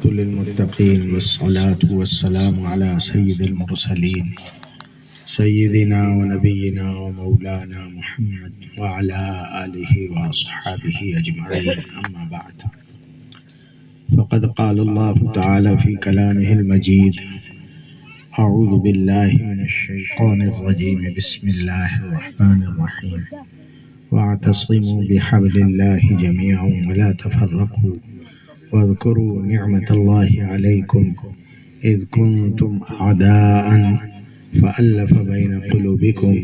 للمتقين والصلاة والسلام على سيد المرسلين سيدنا ونبينا ومولانا محمد وعلى آله وأصحابه أجمعين. أما بعد، فقد قال الله تعالى في كلامه المجيد: أعوذ بالله من الشيطان الرجيم، بسم الله الرحمن الرحيم، واعتصموا بحبل الله جميعا ولا تفرقوا واذكروا نعمة الله عليكم إذ كنتم أعداء فألف بين قلوبكم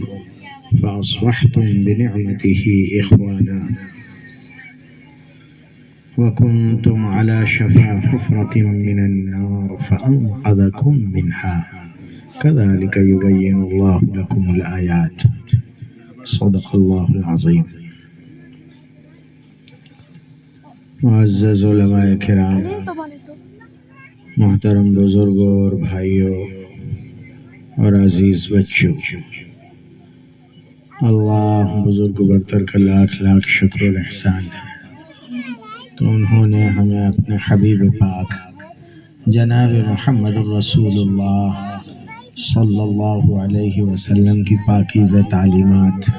فأصبحتم بنعمته إخوانا وكنتم على شفا حفرة من النار فأنقذكم منها كذلك يبين الله لكم الآيات. صدق الله العظيم. معزز علماء کرام، محترم بزرگوں اور بھائیوں اور عزیز بچوں، اللہ بزرگ برتر کا لاکھ لاکھ شکر و احسان ہے تو انہوں نے ہمیں اپنے حبیب پاک جناب محمد رسول اللہ صلی اللہ علیہ وسلم کی پاکیزہ تعلیمات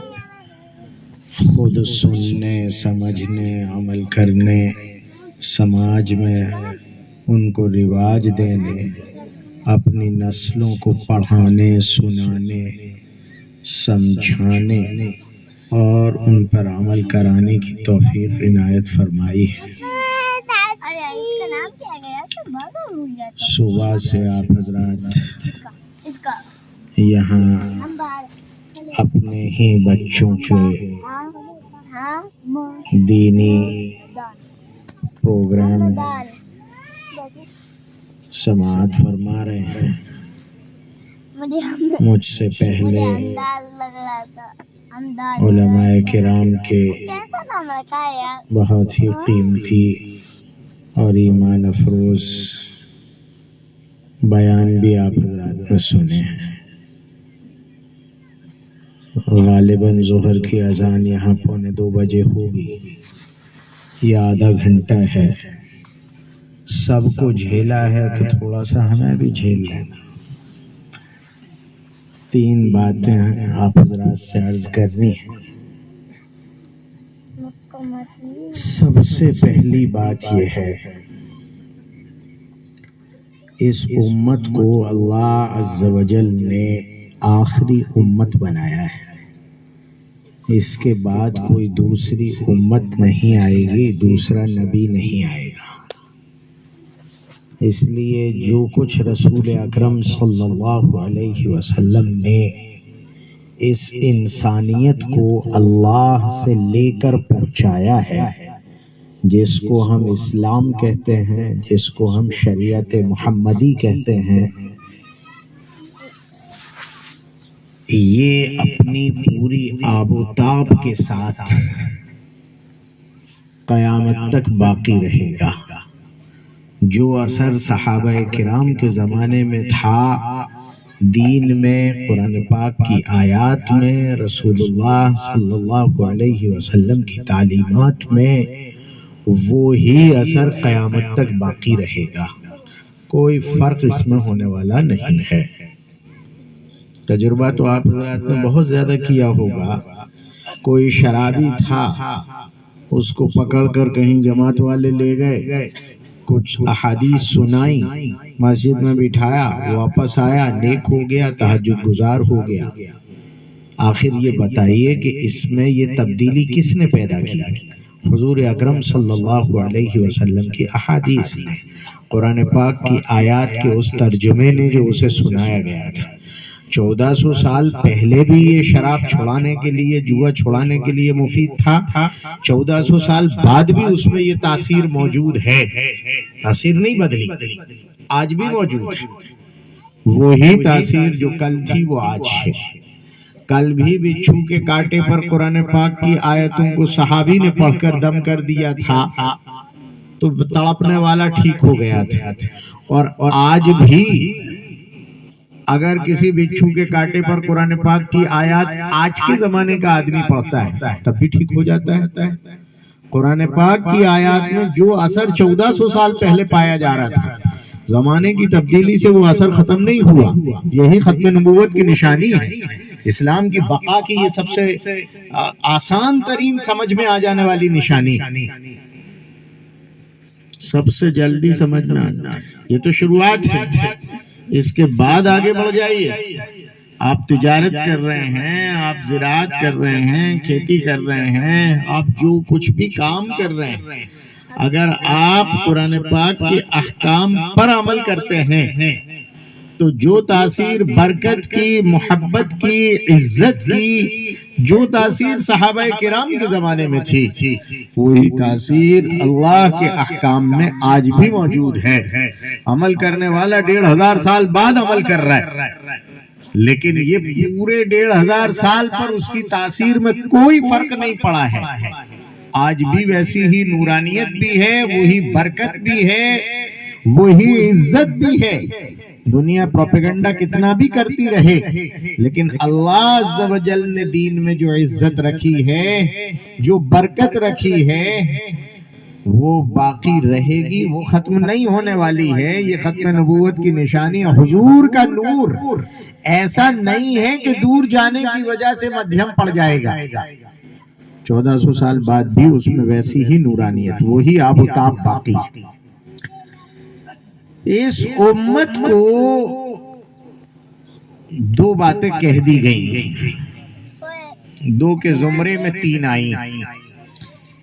خود سننے، سمجھنے، عمل کرنے، سماج میں ان کو رواج دینے، اپنی نسلوں کو پڑھانے، سنانے، سمجھانے اور ان پر عمل کرانے کی توفیق عنایت فرمائی ہے۔ صبح سے آپ حضرات یہاں اپنے ہی بچوں کے دینی پروگرام سماعت فرما رہے ہیں۔ مجھ سے پہلے علماء کرام کے بہت ہی قیمتی اور ایمان افروز بیان بھی آپ حضرات نے سنے ہیں۔ غالباً ظہر کی اذان یہاں 1:45 بجے ہوگی یا آدھا گھنٹہ ہے۔ سب کو جھیلا ہے تو تھوڑا سا ہمیں بھی جھیل لینا۔ 3 باتیں آپ حضرات سے عرض کرنی ہیں۔ سب سے پہلی بات یہ ہے، اس امت کو اللہ عز و جل نے آخری امت بنایا ہے۔ اس کے بعد کوئی دوسری امت نہیں آئے گی، دوسرا نبی نہیں آئے گا۔ اس لیے جو کچھ رسول اکرم صلی اللہ علیہ وسلم نے اس انسانیت کو اللہ سے لے کر پہنچایا ہے، جس کو ہم اسلام کہتے ہیں، جس کو ہم شریعت محمدی کہتے ہیں، یہ اپنی پوری آب و تاب کے ساتھ قیامت تک باقی رہے گا۔ جو اثر صحابہ کرام کے زمانے میں تھا، دین میں، قرآن پاک کی آیات میں، رسول اللہ صلی اللہ علیہ وسلم کی تعلیمات میں، وہی اثر قیامت تک باقی رہے گا۔ کوئی فرق اس میں ہونے والا نہیں ہے۔ تجربہ تو آپ حضرات نے بہت زیادہ کیا ہوگا۔ کوئی شرابی تھا، اس کو پکڑ کر کہیں جماعت والے لے گئے، کچھ احادیث سنائی، مسجد میں بٹھایا، واپس آیا، نیک ہو گیا، تہجد گزار ہو گیا۔ آخر یہ بتائیے کہ اس میں یہ تبدیلی کس نے پیدا کی؟ حضور اکرم صلی اللہ علیہ وسلم کی احادیث نے، قرآن پاک کی آیات کے اس ترجمے نے جو اسے سنایا گیا تھا۔ 1400 سال پہلے بھی یہ شراب چھڑانے کے لیے، جوا چھڑانے کے لیے مفید تھا۔ 1400 سال بعد بھی اس میں یہ تاثیر موجود ہے، تاثیر نہیں بدلی، آج بھی موجود ہے۔ وہی تاثیر جو کل تھی وہ آج ہے۔ کل بھی بچھو کے کانٹے پر قرآن پاک کی آیتوں کو صحابی نے پڑھ کر دم کر دیا تھا تو تڑپنے والا ٹھیک ہو گیا تھا، اور آج بھی اگر کسی بچھو کے کانٹے پر قرآن پاک کی آیات آج کے زمانے کا آدمی پڑھتا ہے تب بھی ٹھیک ہو جاتا ہے۔ قرآن پاک کی آیات میں جو اثر 1400 سال پہلے پایا جا رہا تھا، زمانے کی تبدیلی سے وہ اثر ختم نہیں ہوا. یہی ختم نبوت کی نشانی ہے. اسلام کی بقا کی یہ سب سے آسان ترین سمجھ میں آ جانے والی نشانی، سب سے جلدی سمجھ میں آنا. یہ تو شروعات ہے، اس کے بعد آگے بڑھ جائیے. آپ تجارت کر رہے ہیں، آپ زراعت کر رہے ہیں، کھیتی کر رہے ہیں، آپ جو کچھ بھی کام کر رہے ہیں، اگر آپ قرآن پاک کے احکام پر عمل کرتے ہیں تو جو تاثیر برکت کی، محبت کی، عزت کی، جو تاثیر صحابہ کرام کے زمانے میں تھی، وہی تاثیر اللہ کے احکام میں آج بھی موجود ہے. عمل کرنے والا 1500 سال بعد عمل کر رہا ہے، لیکن یہ پورے 1500 سال پر اس کی تاثیر میں کوئی فرق نہیں پڑا ہے. آج بھی ویسی ہی نورانیت بھی ہے، وہی برکت بھی ہے، وہی عزت بھی ہے. دنیا پروپیگنڈا کتنا بھی کرتی رہے، لیکن اللہ عز و جل نے دین میں جو عزت رکھی ہے، جو برکت رکھی ہے، وہ باقی رہے گی، وہ ختم نہیں ہونے والی ہے. یہ ختم نبوت کی نشانی. حضور کا نور ایسا نہیں ہے کہ دور جانے کی وجہ سے مدھیم پڑ جائے گا. 1400 سال بعد بھی اس میں ویسی ہی نورانیت، وہی آب و تاب باقی. اس امت کو 2 باتیں کہہ دی گئی ہیں، 2 کے زمرے میں 3 آئی.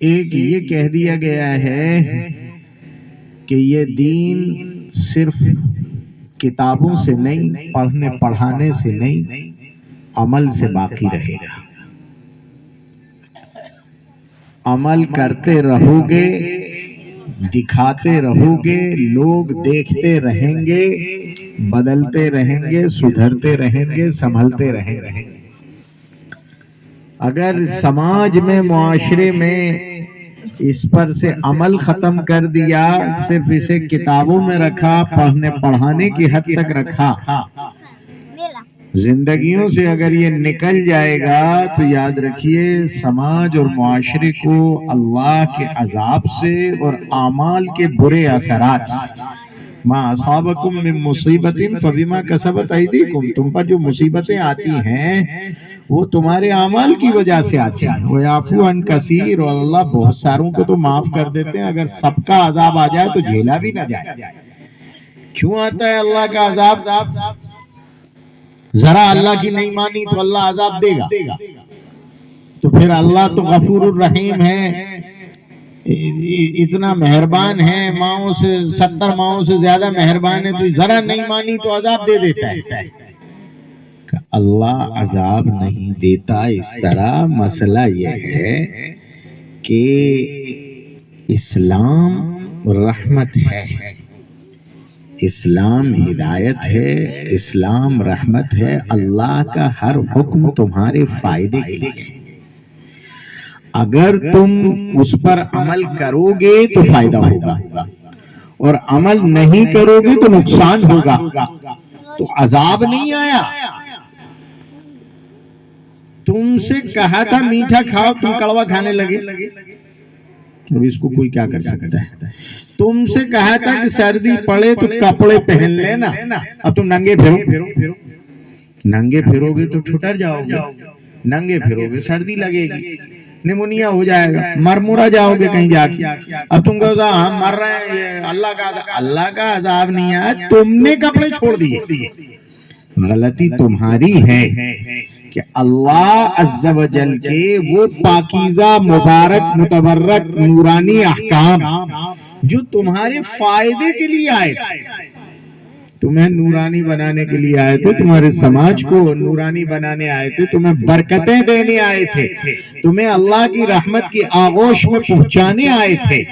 ایک یہ کہہ دیا گیا ہے کہ یہ دین صرف کتابوں سے نہیں، پڑھنے پڑھانے سے نہیں، عمل سے باقی رہے گا. عمل کرتے رہو گے، دکھاتے رہو گے، لوگ دیکھتے رہیں گے، بدلتے رہیں گے، سدھرتے رہیں گے، سنبھلتے رہیں گے. اگر سماج میں، معاشرے میں اس پر سے عمل ختم کر دیا، صرف اسے کتابوں میں رکھا، پڑھنے پڑھانے کی حد تک رکھا، زندگیوں سے اگر یہ نکل جائے گا تو یاد رکھیے سماج اور معاشرے کو اللہ کے عذاب سے اور اعمال کے برے اثرات، ما اصابکم من مصیبت فبما کسبت ایدیکم، تم پر جو مصیبتیں آتی ہیں وہ تمہارے اعمال کی وجہ سے آتی ہیں. وَيَعْفُو عَنْ كَثِيرٍ، اور اللہ بہت ساروں کو تو معاف کر دیتے ہیں. اگر سب کا عذاب آ جائے تو جھیلا بھی نہ جائے. کیوں آتا ہے اللہ کا عذاب؟ ذرا اللہ کی نہیں مانی تو اللہ عذاب دے گا. تو پھر اللہ تو غفور الرحیم ہے، اتنا مہربان ہے، ماؤں سے 70 ماؤں سے زیادہ مہربان ہے، تو ذرا نہیں مانی تو عذاب دے دیتا ہے. اللہ عذاب نہیں دیتا اس طرح. مسئلہ یہ ہے کہ اسلام رحمت ہے، اسلام ہدایت ہے، اسلام رحمت ہے. اللہ کا ہر حکم تمہارے فائدے کے لیے ہے. اگر تم اس پر عمل کرو گے تو فائدہ ہوگا، اور عمل نہیں کرو گے تو نقصان ہوگا. تو عذاب نہیں آیا. تم سے کہا تھا میٹھا کھاؤ، تم کڑوا کھانے لگے. اب اس کو کوئی کیا کر سکتا ہے؟ تم سے کہا تھا کہ سردی پڑے تو کپڑے پہن لینا، اب تم ننگے پھرو. ننگے پھرو گے تو ٹھٹر جاؤ گے، ننگے پھرو گے سردی لگے گی، نیمونیا ہو جائے گا، مرمورا جاؤ گے کہیں جا کے. اب تم کہو ہم مر رہے ہیں، یہ اللہ کا عذاب نہیں ہے، تم نے کپڑے چھوڑ دیے. غلطی تمہاری ہے کہ اللہ عز و جل کے وہ پاکیزہ، مبارک، متبرک، نورانی احکام جو تمہارے فائدے کے لیے آئے تھے، تمہیں نورانی بنانے کے لیے آئے تھے، تمہارے سماج کو نورانی بنانے آئے تھے، تمہیں برکتیں دینے آئے تھے، تمہیں اللہ کی رحمت کی آغوش میں پہنچانے آئے تھے،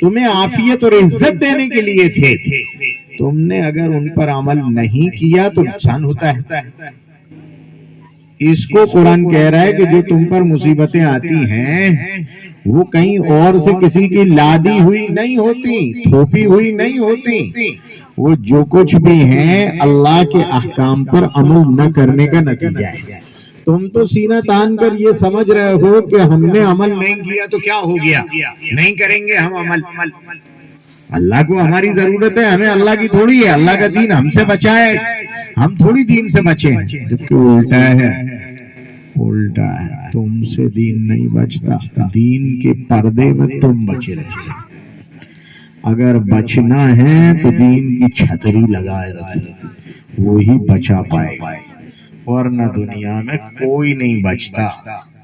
تمہیں عافیت اور عزت دینے کے لیے تھے. تم نے اگر ان پر عمل نہیں کیا تو نقصان ہوتا ہے. اس کو قرآن کہہ رہا ہے کہ جو تم پر مصیبتیں آتی ہیں وہ کہیں اور سے کسی کی لادی ہوئی نہیں ہوتی، تھوپی ہوئی نہیں ہوتی. وہ جو کچھ بھی ہیں اللہ کے احکام پر عمل نہ کرنے کا نتیجہ ہے. تم تو سینہ تان کر یہ سمجھ رہے ہو کہ ہم نے عمل نہیں کیا تو کیا ہو گیا، نہیں کریں گے ہم عمل۔ اللہ کو ہماری ضرورت ہے، ہمیں اللہ کی تھوڑی ہے۔ اللہ کا دین ہم سے بچا ہے، ہم تھوڑی دین سے بچے ہیں۔ جبکہ الٹا ہے، الٹا ہے، تم سے دین نہیں بچتا، دین کے پردے میں تم بچے رہے۔ اگر بچنا ہے تو دین کی چھتری لگائے رکھو، وہی بچا پائے گا، ورنہ دنیا میں کوئی نہیں بچتا،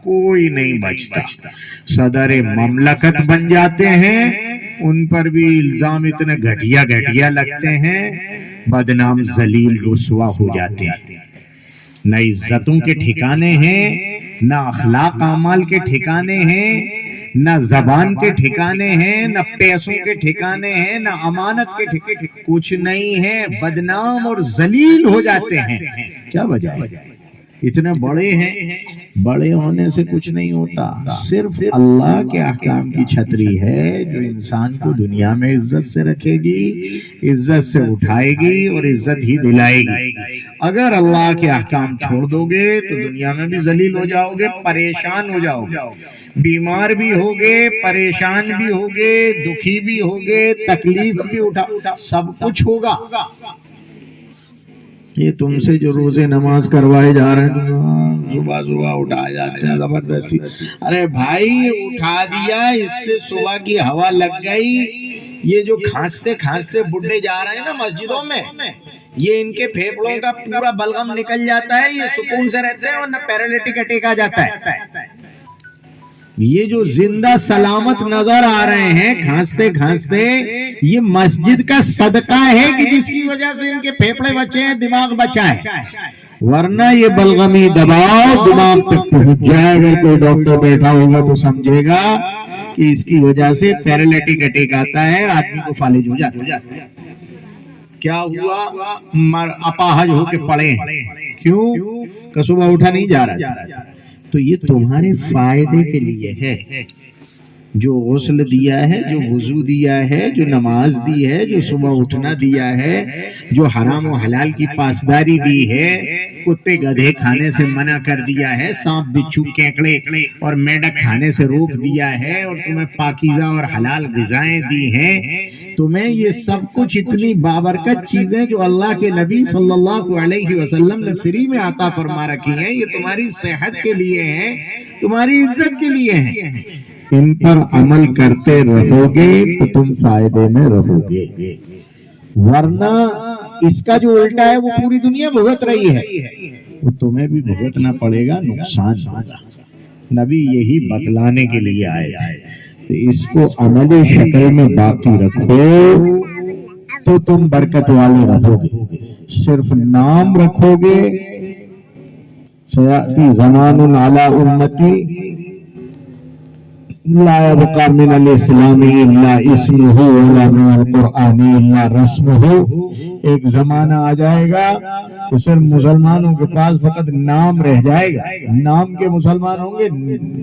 کوئی نہیں بچتا۔ صدر مملکت بن جاتے ہیں، ان پر بھی الزام اتنے گھٹیا گھٹیا لگتے ہیں، بدنام ذلیل رسوا ہو جاتے ہیں۔ نہ عزتوں کے ٹھکانے ہیں، نہ اخلاق اعمال کے ٹھکانے ہیں، نہ زبان کے ٹھکانے ہیں، نہ پیسوں کے ٹھکانے ہیں، نہ امانت کے ٹھکانے، کچھ نہیں ہے، بدنام اور ذلیل ہو جاتے ہیں۔ کیا وجہ ہے؟ اتنے بڑے ہیں، بڑے ہونے سے کچھ نہیں ہوتا، صرف اللہ کے احکام کی چھتری ہے جو انسان کو دنیا میں عزت سے رکھے گی، عزت سے اٹھائے گی اور عزت ہی دلائے گی۔ اگر اللہ کے احکام چھوڑ دو گے تو دنیا میں بھی ذلیل ہو جاؤ گے، پریشان ہو جاؤ گے، بیمار بھی ہوگے، پریشان بھی ہوگے، دکھی بھی ہوگے، تکلیف بھی اٹھا، سب کچھ ہوگا۔ یہ تم سے جو روزے نماز کروائے جا رہے ہیں، صبح صبح اٹھائے جاتے ہیں زبردستی، ارے بھائی اٹھا دیا، اس سے صبح کی ہوا لگ گئی۔ یہ جو کھانستے کھانستے بڈھے جا رہے ہیں نا مسجدوں میں، یہ ان کے پھیپڑوں کا پورا بلغم نکل جاتا ہے، یہ سکون سے رہتے ہیں، ورنہ پیرالیٹک اٹیک آ جاتا ہے۔ یہ جو زندہ سلامت نظر آ رہے ہیں کھانستے کھانستے، یہ مسجد کا صدقہ ہے کہ جس کی وجہ سے ان کے پھیپڑے بچے ہیں، دماغ بچا ہے، ورنہ یہ بلغمی دباؤ دماغ تک پہنچ جائے۔ اگر کوئی ڈاکٹر بیٹھا ہوگا تو سمجھے گا کہ اس کی وجہ سے پیرالیٹک اٹیک آتا ہے، آدمی کو فالج ہو جاتا ہے۔ کیا ہوا؟ اپاہج ہو کے پڑے ہیں، کیوں کہ صبح اٹھا نہیں جا رہا تھا۔ تو یہ تمہارے فائدے کے لیے ہے، جو غسل دیا ہے، جو وضو دیا ہے، جو نماز دی ہے، جو صبح اٹھنا دیا ہے، جو حرام و حلال کی پاسداری دی ہے، کتے گدھے کھانے سے منع کر دیا ہے، سانپ بچھو کینکڑے اور میڈک کھانے سے روک دیا ہے، اور تمہیں پاکیزہ اور حلال غذائیں دی ہیں۔ تمہیں یہ سب کچھ اتنی بابرکت چیزیں جو اللہ کے نبی صلی اللہ علیہ وسلم نے فری میں عطا فرما رکھی ہیں، یہ تمہاری صحت کے لیے ہیں، تمہاری عزت کے لیے ہیں۔ ان پر عمل کرتے رہو گے تو تم فائدے میں رہو گے، ورنہ اس کا جو الٹا ہے وہ پوری دنیا بھگت رہی ہے، وہ تمہیں بھی بھگتنا پڑے گا، نقصان ہوگا۔ نبی یہی بتلانے کے لیے آئے تھے، تو اس کو عملی شکل میں باقی رکھو تو تم برکت والے رہو گے۔ صرف نام رکھو گے، سیاتی زمان علی امتی لا يبقى من الاسلام الا اسمه ولا من القرآن الا رسمه۔ ایک زمانہ آ جائے گا کہ صرف مسلمانوں کے پاس فقط نام رہ جائے گا، نام کے مسلمان ہوں گے،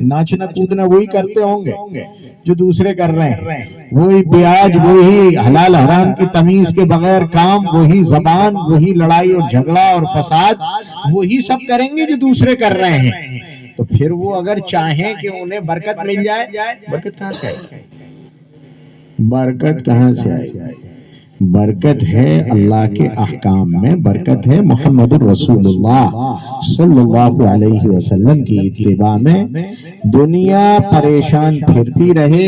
ناچنا کودنا وہی کرتے ہوں گے جو دوسرے کر رہے ہیں، وہی بیاج، وہی حلال حرام کی تمیز کے بغیر کام، وہی زبان، وہی لڑائی اور جھگڑا اور فساد، وہی سب کریں گے جو دوسرے کر رہے ہیں۔ تو پھر وہ اگر چاہیں کہ انہیں برکت مل جائے، برکت کہاں سے آئے؟ برکت کہاں سے آئے؟ برکت ہے اللہ کے احکام میں، برکت ہے محمد الرسول اللہ صلی اللہ علیہ وسلم کی اتباع میں۔ دنیا پریشان پھرتی رہے،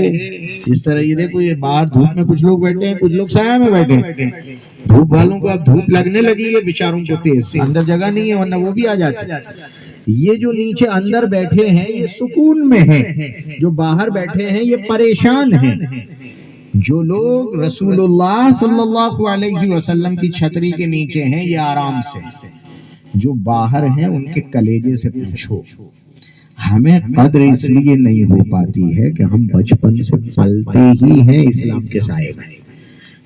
اس طرح یہ دیکھو، یہ باہر دھوپ میں کچھ لوگ بیٹھے ہیں، کچھ لوگ سایہ میں بیٹھے ہیں۔ دھوپ والوں کو اب دھوپ لگنے لگی ہے بیچاروں کو تیز، اندر جگہ نہیں ہے ورنہ وہ بھی آ جاتے۔ یہ جو نیچے اندر بیٹھے ہیں یہ سکون میں ہیں، جو باہر بیٹھے ہیں یہ پریشان ہیں۔ جو لوگ رسول اللہ صلی اللہ علیہ وسلم کی چھتری کے نیچے ہیں یہ آرام سے، جو باہر ہیں ان کے کلیجے سے پوچھو۔ ہمیں قدر اس لیے نہیں ہو پاتی ہے کہ ہم بچپن سے پلتے ہی ہیں اسلام کے سائے میں،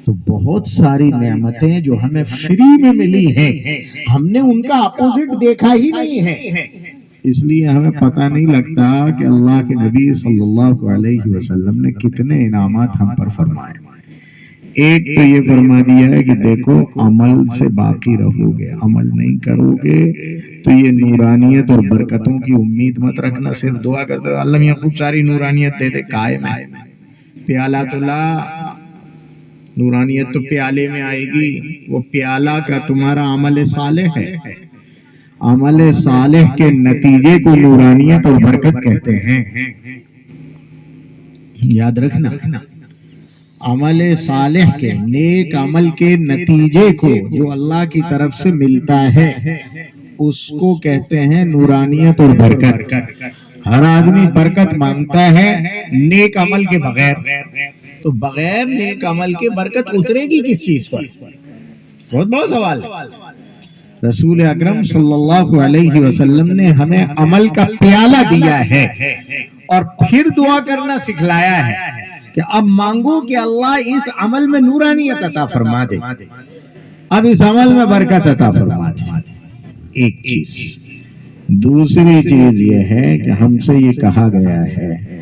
تو بہت ساری نعمتیں جو ہمیں فری میں ملی ہیں ہم نے ان کا اپوزٹ دیکھا ہی نہیں ہے، اس لیے ہمیں پتہ نہیں لگتا کہ اللہ کے نبی صلی اللہ علیہ وسلم نے کتنے انعامات ہم پر فرمائے۔ ایک تو یہ فرما دیا ہے کہ دیکھو عمل سے باقی رہو گے، عمل نہیں کرو گے تو یہ نورانیت اور برکتوں کی امید مت رکھنا، صرف دعا کرتے رہو اللہ میاں خوب ساری نورانیت دے دے، قائم ہے پیالہ تو لا، نورانیت تو پیالے میں آئے گی، وہ پیالہ کا تمہارا عمل صالح ہے، عمل صالح کے نتیجے کو نورانیت اور برکت کہتے ہیں، یاد رکھنا، عمل صالح کے نیک عمل کے نتیجے کو جو اللہ کی طرف سے ملتا ہے اس کو کہتے ہیں نورانیت اور برکت۔ ہر آدمی برکت مانگتا ہے نیک عمل کے بغیر، تو بغیر نیک عمل کے برکت اترے گی کس چیز پر؟ بہت بڑا سوال ہے۔ رسول اکرم صلی اللہ علیہ وسلم نے ہمیں عمل کا پیالہ دیا ہے اور پھر دعا کرنا سکھلایا ہے کہ اب مانگو کہ اللہ اس عمل میں نورانیت عطا فرما دے، اب اس عمل میں برکت عطا فرما دے، ایک چیز۔ دوسری چیز یہ ہے کہ ہم سے یہ کہا گیا ہے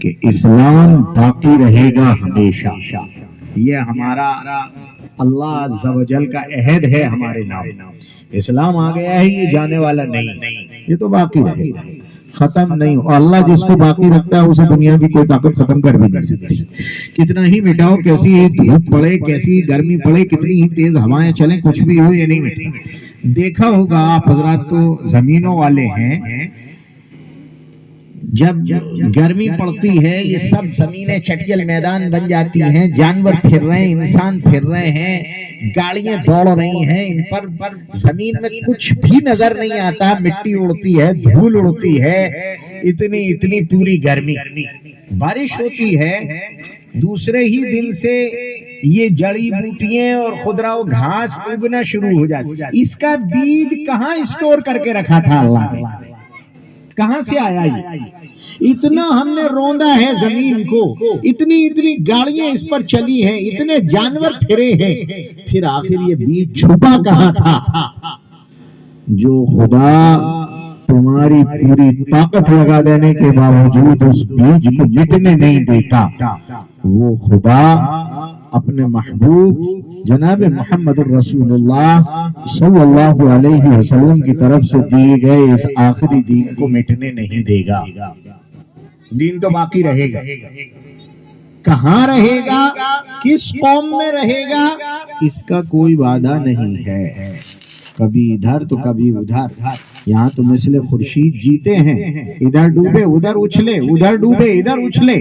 کہ اسلام باقی رہے گا ہمیشہ، یہ ہمارا اللہ عز و جل کا عہد ہے ہمارے نام، اسلام آ گیا ہے یہ جانے والا نہیں، یہ تو باقی رہے گا، ختم نہیں، اور اللہ جس کو باقی رکھتا ہے اسے دنیا کی کوئی طاقت ختم کر بھی نہیں سکتی، کتنا ہی مٹاؤ، کیسی ہی دھوپ پڑے، کیسی ہی گرمی پڑے، کتنی ہی تیز ہوائیں چلیں، کچھ بھی ہو یہ نہیں مٹتا۔ دیکھا ہوگا آپ حضرات تو زمینوں والے ہیں، جب گرمی پڑتی ہے یہ سب زمینیں چٹیل میدان بن جاتی ہیں، جانور پھر رہے ہیں، انسان پھر رہے ہیں، گاڑیاں دوڑ رہی ہیں، ان پر زمین میں کچھ بھی نظر نہیں آتا، مٹی اڑتی ہے، دھول اڑتی ہے، اتنی پوری گرمی، بارش ہوتی ہے، دوسرے ہی دن سے یہ جڑی بوٹیاں اور خضرا و گھاس اگنا شروع ہو جاتی، اس کا بیج کہاں اسٹور کر کے رکھا تھا اللہ نے؟ کہاں سے آیا یہ؟ اتنا ہم نے روندا ہے زمین کو، اتنی گاڑیاں اس پر چلی ہیں، اتنے جانور پھرے ہیں، پھر آخر یہ بیج چھپا کہاں تھا؟ جو خدا تمہاری پوری طاقت لگا دینے کے باوجود اس بیج کو مٹنے نہیں دیتا، وہ خدا اپنے محبوب جناب محمد الرسول اللہ صلی اللہ علیہ وسلم کی طرف سے دیے گئے اس آخری دین کو مٹنے نہیں دے گا، دین تو باقی رہے گا۔ کہاں رہے گا، کس قوم میں رہے گا، اس کا کوئی وعدہ نہیں ہے، کبھی ادھر تو کبھی ادھر، یہاں تو مثل خورشید جیتے ہیں، ادھر ڈوبے ادھر اچھلے، ادھر ڈوبے ادھر اچھلے،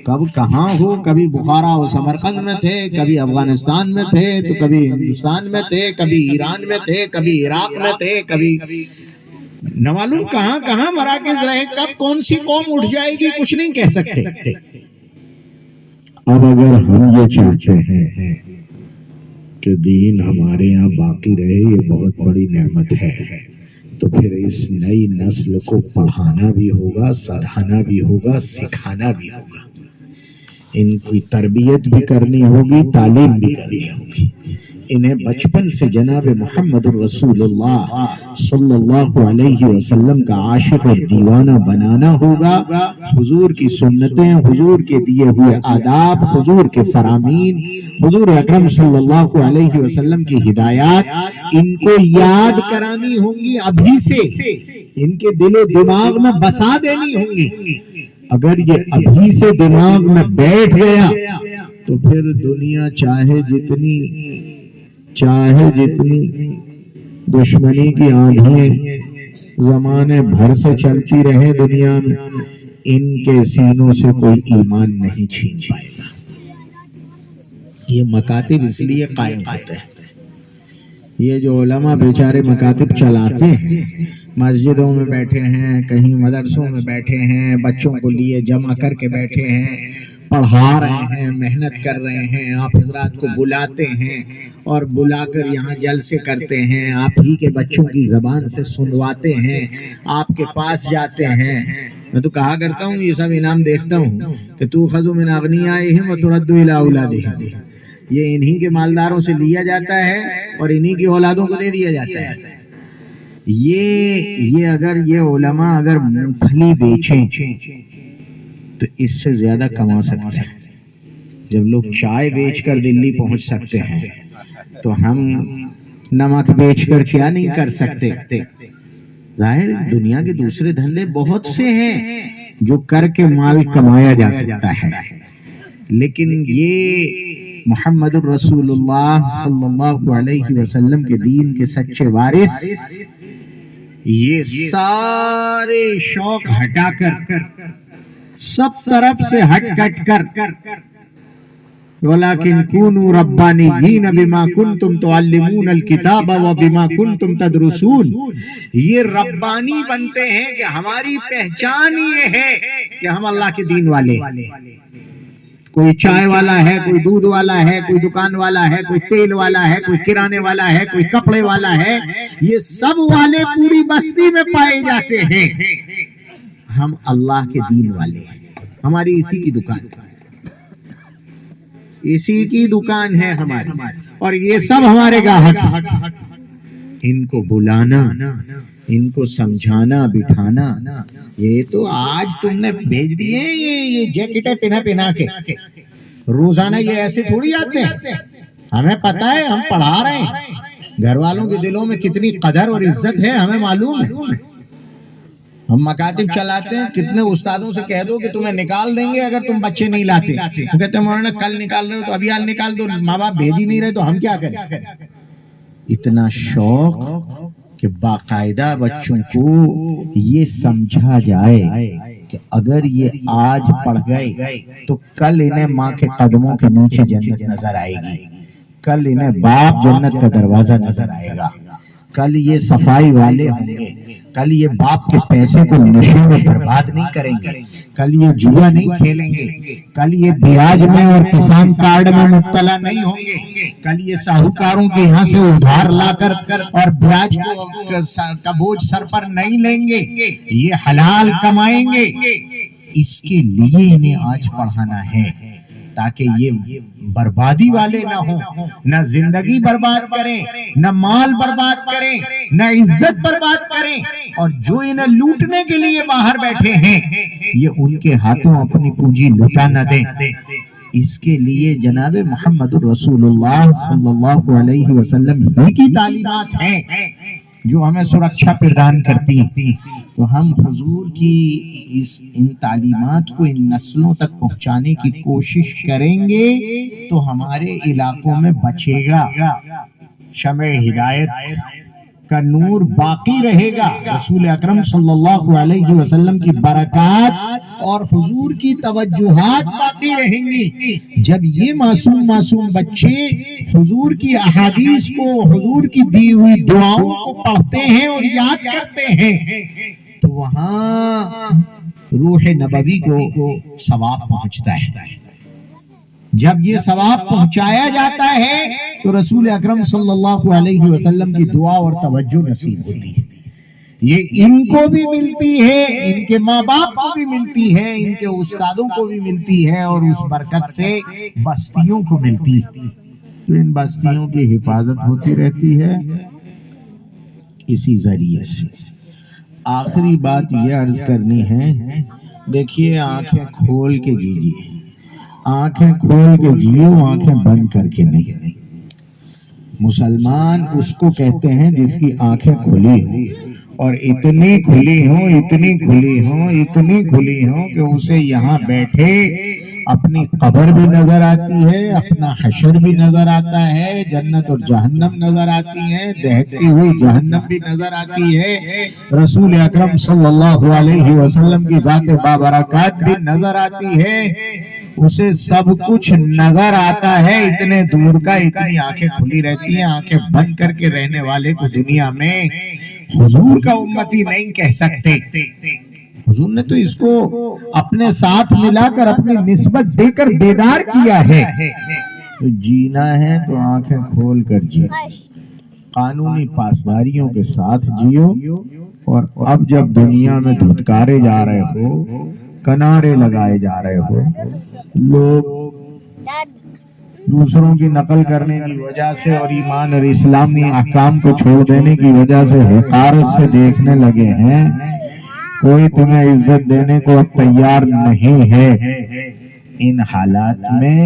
کب کہاں ہو، کبھی بخارا و سمرقند میں تھے، کبھی افغانستان میں تھے، تو کبھی ہندوستان میں تھے، کبھی ایران میں تھے، کبھی عراق میں تھے، کبھی نہ معلوم کہاں کہاں مراکز رہے، کب کون سی قوم اٹھ جائے گی کچھ نہیں کہہ سکتے۔ اب اگر ہم یہ چاہتے ہیں کہ دین ہمارے یہاں باقی رہے، یہ بہت بڑی نعمت ہے، تو پھر اس نئی نسل کو پڑھانا بھی ہوگا، سدھانا بھی ہوگا، سکھانا بھی ہوگا، ان کی تربیت بھی کرنی ہوگی، تعلیم بھی کرنی ہوگی، انہیں بچپن سے جناب محمد الرسول اللہ صلی اللہ علیہ وسلم کا عاشق اور دیوانہ بنانا ہوگا، حضور کی سنتیں، حضور کے دیے ہوئے آداب، حضور کے فرامین، حضور اکرم صلی اللہ علیہ وسلم کی ہدایات ان کو یاد کرانی ہوں گی، ابھی سے ان کے دل و دماغ میں بسا دینی ہوں گی۔ اگر یہ ابھی سے دماغ میں بیٹھ گیا تو پھر دنیا چاہے جتنی دشمنی کی آندھیں زمانے بھر سے چلتی رہے دنیا میں، ان کے سینوں سے کوئی ایمان نہیں چھین پائے گا۔ یہ مکاتب اس لیے قائم ہوتے ہیں، یہ جو علماء بیچارے مکاتب چلاتے ہیں، مسجدوں میں بیٹھے ہیں، کہیں مدرسوں میں بیٹھے ہیں، بچوں کو لیے جمع کر کے بیٹھے ہیں، پڑھا رہے ہیں، محنت کر رہے ہیں، آپ حضرات کو بلاتے ہیں اور بلا کر یہاں جلسے کرتے ہیں، آپ ہی کے بچوں کی زبان سے سنواتے ہیں، آپ کے پاس جاتے ہیں۔ میں تو کہا کرتا ہوں، یہ سب انعام دیکھتا ہوں کہ تُؤْخَذُ مِنْ أَغْنِيَائِهِمْ وَتُرَدُّ إِلَىٰ أَوْلَادِهِمْ، یہ انہی کے مالداروں سے لیا جاتا ہے اور انہی کی اولادوں کو دے دیا جاتا ہے۔ یہ اگر یہ علماء اگر مونگ پھلی بیچیں تو اس سے زیادہ کما سکتے ہیں، جب لوگ چائے بیچ کر دلی پہنچ سکتے ہیں تو ہم نمک بیچ کر کیا نہیں کر سکتے؟ ظاہر دنیا کے دوسرے دھندے بہت سے ہیں جو کر کے مال کمایا جا سکتا ہے، لیکن یہ محمد الرسول اللہ صلی اللہ علیہ وسلم کے دین کے سچے وارث یہ سارے شوق ہٹا کر، سب طرف سے ہٹ کٹ کر، وَلَكِنْ كُونُوا رَبَّانِيِّينَ بِمَا كُنْتُمْ تُعَلِّمُونَ الْكِتَابَ وَبِمَا كُنْتُمْ تَدْرُسُونَ، یہ ربانی بنتے ہیں کہ ہماری پہچان یہ ہے کہ ہم اللہ کے دین والے، کوئی چائے والا ہے، کوئی دودھ والا ہے، کوئی دکان والا ہے، کوئی تیل والا ہے، کوئی کرانے والا ہے، کوئی کپڑے والا ہے، یہ سب والے پوری بستی میں پائے جاتے ہیں، ہم اللہ کے دین والے ہیں، ہماری اسی کی دکان ہے، اسی کی دکان ہے ہماری، اور یہ سب ہمارے گاہک، ان کو بلانا، ان کو سمجھانا، بٹھانا، یہ تو آج تم نے بھیج دیے یہ جیکٹیں پہنا کے، روزانہ یہ ایسے تھوڑی آتے ہیں، ہمیں پتہ ہے، ہم پڑھا رہے ہیں، گھر والوں کے دلوں میں کتنی قدر اور عزت ہے ہمیں معلوم ہے، ہم مکاتب چلاتے ہیں، کتنے استادوں سے کہہ دو کہ تمہیں نکال دیں گے اگر تم بچے نہیں لاتے، وہ کہتے ہیں مولانا کل نکال رہے ہو تو ابھی آج نکال دو، ماں باپ بھیج ہی نہیں رہے تو ہم کیا کریں؟ اتنا شوق کہ باقاعدہ بچوں کو یہ سمجھا جائے کہ اگر یہ آج پڑھ گئے تو کل انہیں ماں کے قدموں کے نیچے جنت نظر آئے گی، کل انہیں باپ جنت کا دروازہ نظر آئے گا، کل یہ صفائی والے ہوں گے، کل یہ باپ کے پیسے کو نشے میں برباد نہیں کریں گے، کل یہ جوا نہیں کھیلیں گے، کل یہ بیاج میں اور کسان کارڈ میں مبتلا نہیں ہوں گے، کل یہ ساہوکاروں کے یہاں سے ادھار لا کر اور بیاج کا بوجھ سر پر نہیں لیں گے، یہ حلال کمائیں گے، اس کے لیے انہیں آج پڑھانا ہے تاکہ یہ بربادی والے نہ ہوں، نہ زندگی برباد کریں، نہ مال برباد کریں، نہ عزت برباد کریں، اور جو انہیں لوٹنے کے لیے باہر بیٹھے ہیں یہ ان کے ہاتھوں اپنی پونجی لٹا نہ دیں۔ اس کے لیے جناب محمد الرسول اللہ صلی اللہ علیہ وسلم ہی کی تعلیمات ہیں جو ہمیں سرکشا پردان کرتی ہیں، تو ہم حضور کی ان تعلیمات کو ان نسلوں تک پہنچانے کی کوشش کریں گے تو ہمارے علاقوں میں بچے گا، شمع ہدایت کا نور باقی رہے گا، رسول اکرم صلی اللہ علیہ وسلم کی برکات اور حضور کی توجہات باقی رہیں گی۔ جب یہ معصوم بچے حضور کی احادیث کو، حضور کی دی ہوئی دعاؤں کو پڑھتے ہیں اور یاد کرتے ہیں تو وہاں روح نبوی کو ثواب پہنچتا ہے، جب یہ ثواب پہنچایا جاتا ہے تو رسول اکرم صلی اللہ علیہ وسلم کی دعا اور توجہ نصیب ہوتی ہے، یہ ان کو بھی ملتی ہے، ان کے ماں باپ کو بھی ملتی ہے، ان کے استادوں کو بھی ملتی ہے، اور اس برکت سے بستیوں کو ملتی ہے، تو ان بستیوں کی حفاظت ہوتی رہتی ہے اسی ذریعے سے۔ آخری بات یہ عرض کرنی ہے، دیکھیے آنکھیں کھول کے جیجیے، آنکھیں کھول کے جیو، آنکھیں بند کر کے نہیں۔ مسلمان اس کو کہتے ہیں جس کی آنکھیں کھلی ہوں، اور اتنی کھلی ہوں، اتنی کھلی ہوں، اتنی کھلی ہوں کہ اسے یہاں بیٹھے اپنی قبر بھی نظر آتی ہے، اپنا حشر بھی نظر آتا ہے، جنت اور جہنم نظر آتی ہے، دہتی ہوئی جہنم بھی نظر آتی ہے، رسول اکرم صلی اللہ علیہ وسلم کی ذات بابرکات بھی نظر آتی ہے، اسے سب کچھ نظر آتا ہے، اتنے دور کا، اتنی آنکھیں کھلی رہتی ہیں۔ آنکھیں بند کر کے رہنے والے کو دنیا میں حضور کا امتی نہیں کہہ سکتے۔ حضور نے تو اس کو اپنے ساتھ ملا کر اپنی نسبت دے کر بیدار کیا ہے۔ تو جینا ہے تو آنکھیں کھول کر جیو، قانونی پاسداریوں کے ساتھ جیو، اور اب جب دنیا میں دھتکارے جا رہے ہو، کنارے لگائے جا رہے ہو، لوگ دوسروں کی نقل کرنے کی وجہ سے اور ایمان اور اسلامی احکام کو چھوڑ دینے کی وجہ سے حقارت سے دیکھنے لگے ہیں، کوئی تمہیں عزت دینے کو اب تیار نہیں ہے، ان حالات میں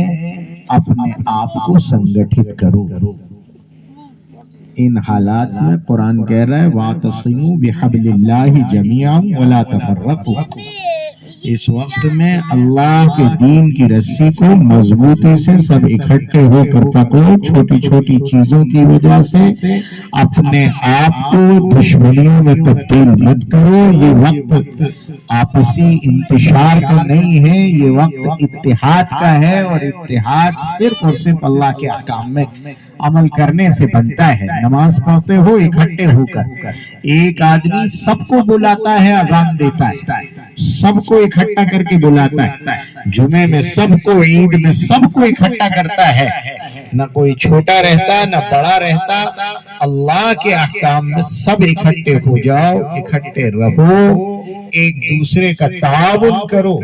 اپنے آپ کو سنگٹھت کرو. ان حالات میں قرآن کہہ رہا ہے وَاعْتَصِمُوا بِحَبْلِ اللَّهِ جَمِيعًا وَلَا تَفَرَّقُوا. اس وقت میں اللہ کے دین کی رسی کو مضبوطی سے سب اکٹھے ہو کر پکڑو. چھوٹی چھوٹی چیزوں کی وجہ سے اپنے آپ کو دشمنیوں میں تبدیل مت کرو. یہ وقت آپسی انتشار کا نہیں ہے، یہ وقت اتحاد کا ہے، اور اتحاد صرف اور صرف اللہ کے احکام میں عمل کرنے سے بنتا ہے. نماز پڑھتے ہو اکٹھے ہو کر، ایک آدمی سب کو بلاتا ہے، اذان دیتا ہے، سب کو اکٹھا کر کے بلاتا ہے. جمعے میں سب کو، عید میں سب کو اکٹھا کرتا ہے. نہ کوئی چھوٹا رہتا نہ بڑا رہتا. اللہ کے احکام میں سب اکٹھے ہو جاؤ، اکٹھے رہو، ایک دوسرے کا تعاون کرو.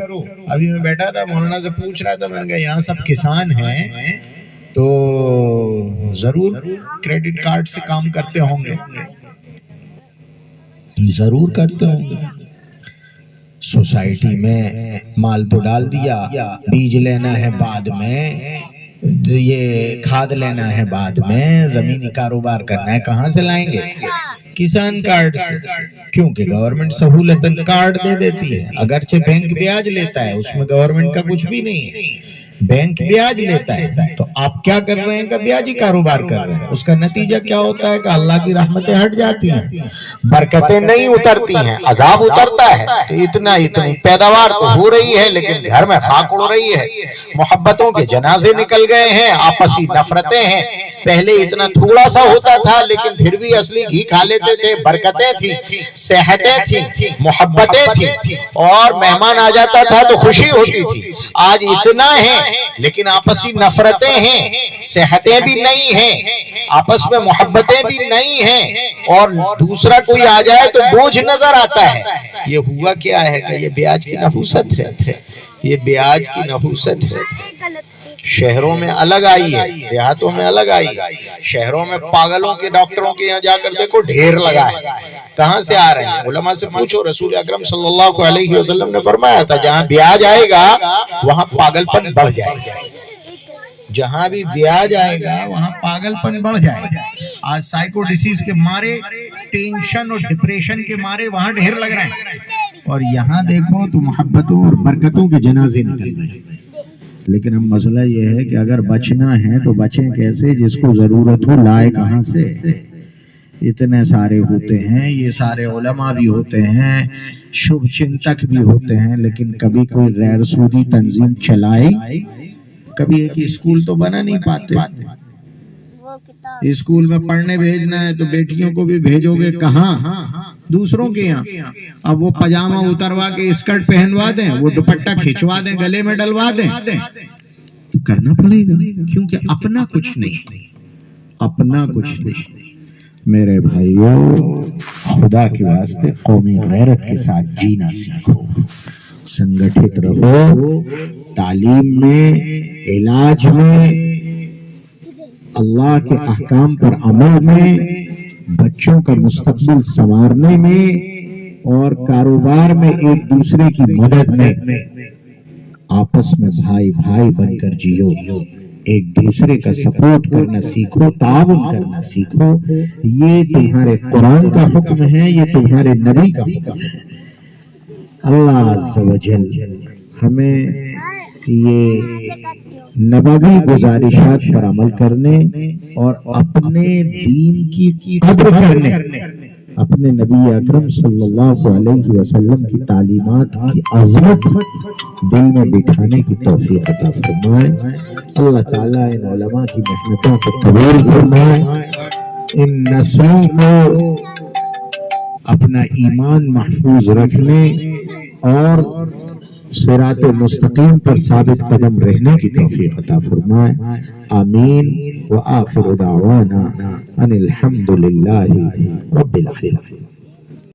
ابھی میں بیٹھا تھا، مولانا سے پوچھ رہا تھا، میں نے کہا یہاں سب کسان ہیں تو ضرور کریڈٹ کارڈ سے کام کرتے ہوں گے. ضرور کرتے ہوں گے. سوسائٹی میں مال تو ڈال دیا، بیج لینا ہے بعد میں، یہ کھاد لینا ہے بعد میں، زمینی کاروبار کرنا ہے، کہاں سے لائیں گے؟ کسان کارڈ سے. کیونکہ گورنمنٹ سہولتاً کارڈ دے دیتی ہے. اگرچہ بینک بیاج لیتا ہے، اس میں گورنمنٹ کا کچھ بھی نہیں ہے، بینک بیاج لیتا ہے. تو آپ کیا کر رہے ہیں کہ بیاجی کاروبار کر رہے ہیں. اس کا نتیجہ کیا ہوتا ہے کہ اللہ کی رحمتیں ہٹ جاتی ہیں، برکتیں نہیں اترتی ہیں، عذاب اترتا ہے. تو اتنی پیداوار تو ہو رہی ہے لیکن گھر میں خاک اڑ رہی ہے، محبتوں کے جنازے نکل گئے ہیں، آپسی نفرتیں ہیں. پہلے اتنا تھوڑا سا ہوتا تھا لیکن پھر بھی اصلی گھی کھا لیتے تھے. برکتیں تھیں، صحتیں تھیں، محبتیں تھیں، اور مہمان آ جاتا تھا تو خوشی ہوتی تھی. آج اتنا ہے لیکن آپسی نفرتیں ہیں، صحتیں بھی نہیں ہیں، آپس میں محبتیں بھی نہیں ہیں، اور دوسرا کوئی آ جائے تو بوجھ نظر آتا ہے. یہ ہوا کیا ہے کہ یہ بیاج کی نحوست ہے، یہ بیاج کی نحوست ہے. شہروں میں الگ آئی ہے، دیہاتوں میں الگ آئی. شہروں میں پاگلوں کے ڈاکٹروں کے یہاں جا کر دیکھو ڈھیر لگا ہے. کہاں سے آ رہے ہیں؟ علماء سے پوچھو. رسول اکرم صلی اللہ علیہ وسلم نے فرمایا تھا جہاں بیاج آئے گا وہاں پاگل پن بڑھ جائے گا. جہاں بھی بیاج آئے گا وہاں پاگل پن بڑھ جائے گا. آج سائیکو ڈیسیز کے مارے، ٹینشن اور ڈپریشن کے مارے وہاں ڈھیر لگ رہے ہیں، اور یہاں دیکھو تو محبتوں اور برکتوں کے جنازے نکل رہے ہیں. لیکن اب مسئلہ یہ ہے کہ اگر بچنا ہے تو بچیں کیسے؟ جس کو ضرورت ہو لائے کہاں سے؟ اتنے سارے ہوتے ہیں، یہ سارے علماء بھی ہوتے ہیں، شبھ چنتک بھی ہوتے ہیں، لیکن کبھی کوئی غیر سودی تنظیم چلائے؟ کبھی ایک اسکول تو بنا نہیں پاتے. اسکول میں پڑھنے بھیجنا ہے تو بیٹیوں کو بھی بھیجو گے کہاں؟ دوسروں کے یہاں. اب وہ پاجامہ اتروا کے اسکرٹ پہنوا دیں، وہ دوپٹہ کھچوا دیں، گلے میں ڈلوا دیں، تو کرنا پڑے گا، کیونکہ اپنا کچھ نہیں، اپنا کچھ نہیں. میرے بھائیوں، خدا کے واسطے قومی غیرت کے ساتھ جینا سیکھو، سنگٹھت رہو. تعلیم میں، علاج میں، اللہ کے احکام پر عمل میں، بچوں کا مستقبل سنوارنے میں، اور کاروبار میں ایک دوسرے کی مدد میں. آپس میں بھائی بھائی بن کر جیو، ایک دوسرے کا سپورٹ کرنا سیکھو، تعاون کرنا سیکھو. یہ تمہارے قرآن کا حکم ہے، یہ تمہارے نبی کا حکم ہے. اللہ عز و جل ہمیں یہ نبوی گزارشات پر عمل کرنے اور اپنے دین کی قدر کرنے، اپنے نبی اکرم صلی اللہ علیہ وسلم کی تعلیمات کی عظمت دل میں بٹھانے کی توفیق عطا فرمائے. اللہ تعالیٰ ان علماء کی محنتوں کو قبول فرمائے، ان نسلوں کو اپنا ایمان محفوظ رکھنے اور صراط مستقیم پر ثابت قدم رہنے کی توفیق عطا فرمائے. آمین. وآخر دعوانا ان الحمد للہ رب العالمین.